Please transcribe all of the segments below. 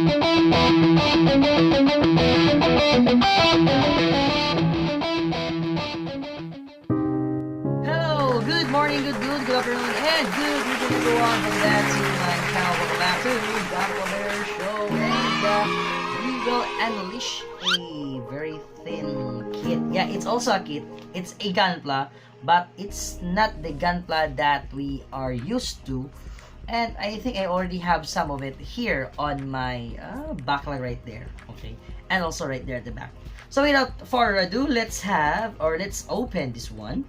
Hello, good morning, good noon, good afternoon, and good evening everyone. And that's my channel. Welcome back to Gablo Bear Show. And we will unleash a very thin kit. Yeah, it's also a kit. It's a gunpla, but it's not the gunpla that we are used to. And I think I already have some of it here on my backline right there. Okay, and also right there at the back. So without further ado, let's open this one.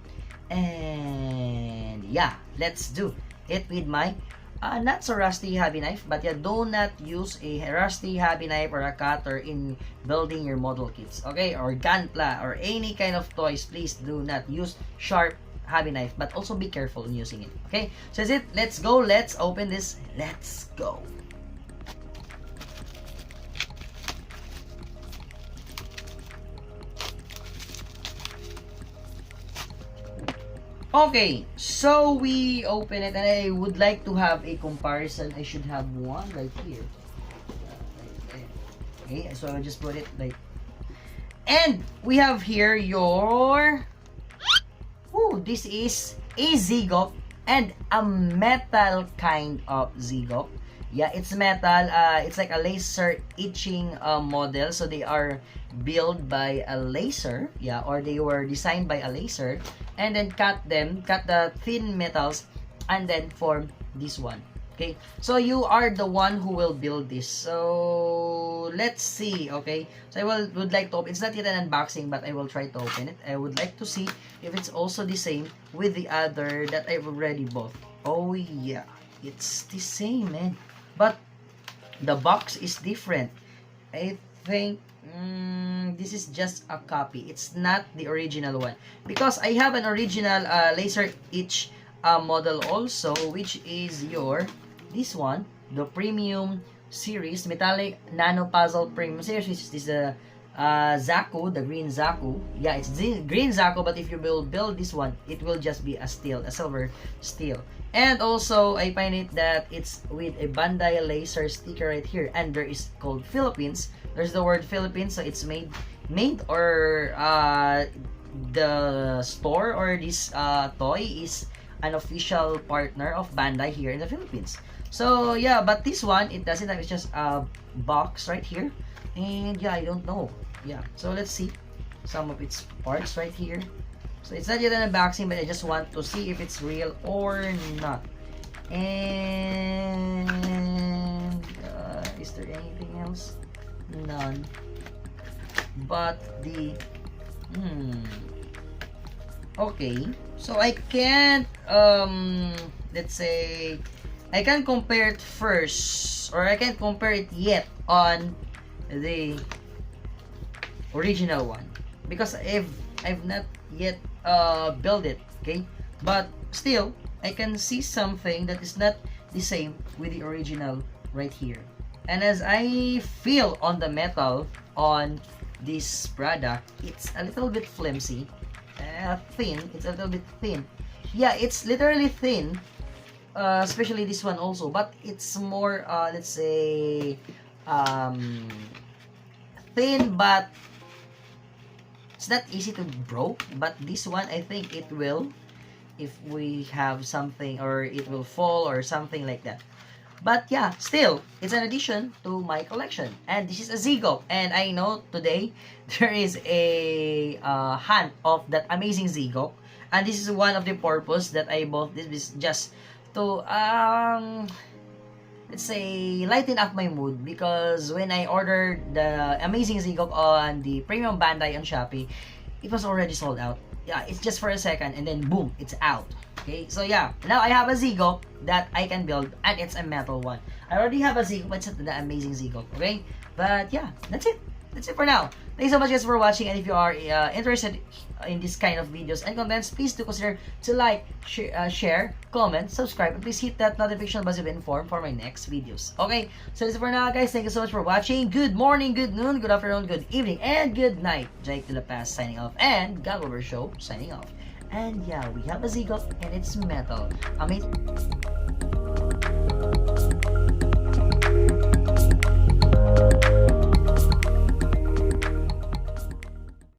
And yeah, let's do it with my not so rusty hobby knife. But yeah, do not use a rusty hobby knife or a cutter in building your model kits, okay, or gunpla or any kind of toys. Please do not use sharp hobby knife, but also be careful in using it. Okay, so that's it. Let's go. Let's open this. Let's go. Okay, so we open it, and I would like to have a comparison. I should have one right here. Okay, so I'll just put it like, and we have here your, this is a Zigop and a metal kind of Zigop. Yeah, it's metal. It's like a laser etching model. So they are built by a laser, yeah, or they were designed by a laser, and then cut the thin metals, and then form this one. Okay, so you are the one who will build this. So let's see. Okay, so would like to open. It's not yet an unboxing, but I will try to open it. I would like to see if it's also the same with the other that I've already bought. Oh yeah, it's the same, man. But the box is different. I think this is just a copy. It's not the original one, because I have an original laser etch model also, which is this one, the premium series, metallic nano puzzle premium series, which is this Zaku, the green Zaku. Yeah, it's the green Zaku, but if you will build this one, it will just be a silver steel. And also, I find it that it's with a Bandai laser sticker right here, and there is called Philippines. There's the word Philippines, so it's made or the store or this toy is an official partner of Bandai here in the Philippines. So yeah, but this one, it doesn't have, it's just a box right here. And yeah, I don't know. Yeah, so let's see some of its parts right here. So it's not yet an unboxing, but I just want to see if it's real or not. And is there anything else? None. But the okay, so I can't let's say I can compare it first, or I can't compare it yet on the original one, because I've not yet built it. Okay, but still I can see something that is not the same with the original right here. And as I feel on the metal on this product, it's a little bit flimsy, thin. It's a little bit thin. Yeah, it's literally thin, especially this one also, but it's more let's say thin, but it's not easy to broke. But this one, I think it will, if we have something, or it will fall or something like that. But yeah, still, it's an addition to my collection. And this is a Zigop, and I know today there is a hunt of that amazing Zigop, and this is one of the purpose that I bought this is just to let's say lighten up my mood, because when I ordered the amazing Zigop on the premium Bandai on Shopee, it was already sold out. Yeah, it's just for a second, and then boom, it's out. Okay, so yeah, now I have a Zigop that I can build, and it's a metal one. I already have a Zigop, but it's the amazing Zigop. Okay, but yeah, that's it. That's it for now. Thanks so much guys for watching, and if you are interested in this kind of videos and contents, please do consider to like, share, comment, subscribe, and please hit that notification bell to be informed for my next videos. Okay, so that's it for now guys. Thank you so much for watching. Good morning, good noon, good afternoon, good evening, and good night. Jake De La Paz signing off, and Gablo Bear Show signing off. And yeah, we have a Zigop, and it's metal. Amazing.